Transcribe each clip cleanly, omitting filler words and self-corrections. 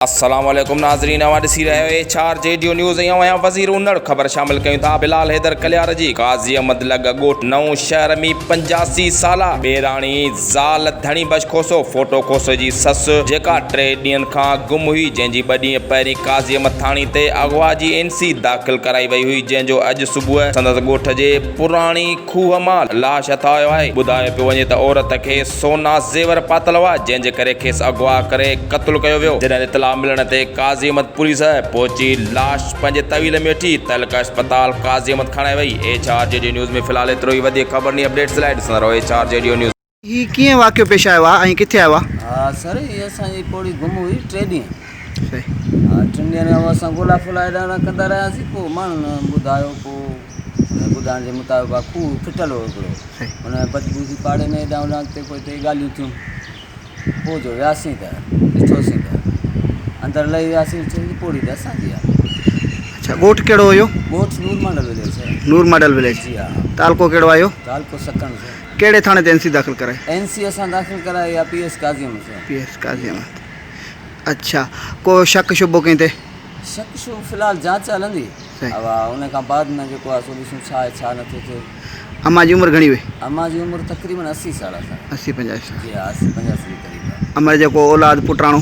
अस्सलाम वालेकुम नाज़रीन, ॾिसी रहियो HRJDO न्यूज़। आहियां वज़ीर उन्नड़। ख़बर शामिल कयूं था बिलाल हैदर कल्यार जी। काज़ी अहमद लॻ ॻोठ नओं शहर में 85 साला बेराणी ज़ाल धणी बश खोसो। फोटो खोसे जी ससु जेका 3 ॾींहंनि खां गुम हुई, जंहिंजी 2 ॾींहं पहिरीं काज़ी अहमद थाणे ते अगवा जी NC दाख़िल कराई वई हुई, जंहिंजो अॼु सुबुह संदसि ॻोठ जे पुराणी खूह मां लाश हथायो आयो आहे। ॿुधायो पियो वञे त औरत खे सोना ज़ेवर पातल हुआ, जंहिंजे करे खेसि अगवा करे क़त्ल कयो वियो। जॾहिं इतला मिलण ते काज़ी अहमद पुलिस पहुची लाश पंहिंजे तवील में वठी तहलका अस्पताल काज़ी अहमद खणाई वई। HRJDO न्यूज़ में फ़िलहाल एतिरो ई। वधीक ख़बरनी अपडेट्स लाइ ॾिसंदा रहो HRJDO न्यूज़। ही कीअं वाक़ियो पेश आयो आहे ऐं किथे आयो आहे? हाँ सर, ये असांजी पोड़ी गुम हुई 3 ॾींहं। सही। हाँ 3 ॾींहंनि खां असां ॻोल्हा फुला हेॾा कंदा रहियासीं। पोइ माण्हुनि ॿुधायो, पोइ ॿुधाइण जे मुताबिक़ आहे खूह फिटल हो हिकिड़ो, हुन बदबू जी पाड़े में हेॾां होॾां ते पोइ हिते ॻाल्हियूं थियूं। पोइ जो वियासीं त ॾिठोसीं त अंदरि लही वियासीं। पोड़ी त असांजी आहे। अच्छा, ॻोठ कहिड़ो हुयो? ॻोठ नूर मॉडल विलेज है। नूर मॉडल विलेज। जी हाँ। तालको कहिड़ो आयो? तालको सकण से। कहिड़े थाणे ते NC दाख़िल कराई? NC असां दाख़िल कराई आहे PS काज़ी अहमद से। PS काज़ी अहमद। अच्छा, को शक शुबो कंहिं ते? शक शो फ़िलहाल जांच हलंदी। अब उन खां बाद में जेको आहे सोल्यूशन छा आहे छा नथो थिए। अम्मा जी उमिरि घणी हुई? अम्मा जी उमिरि तक़रीबन 80 साल आहे। 80-85 साल। जी हाँ, 80-85 जे क़रीब आहे। अम्मा जेको औलाद पुटाणो?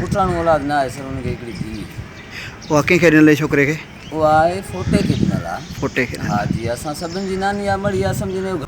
पुटाणो औलाद न आहे सर, हुनखे हिकिड़ी धीउ। उहा कंहिंखे ॾिनल छोकिरे खे? उहा आहे फोटे खे ॾिनल आहे। फोटे खे? हा जी, असां सभिनि जी नानी आहे, मड़ी आहे, सम्झी न।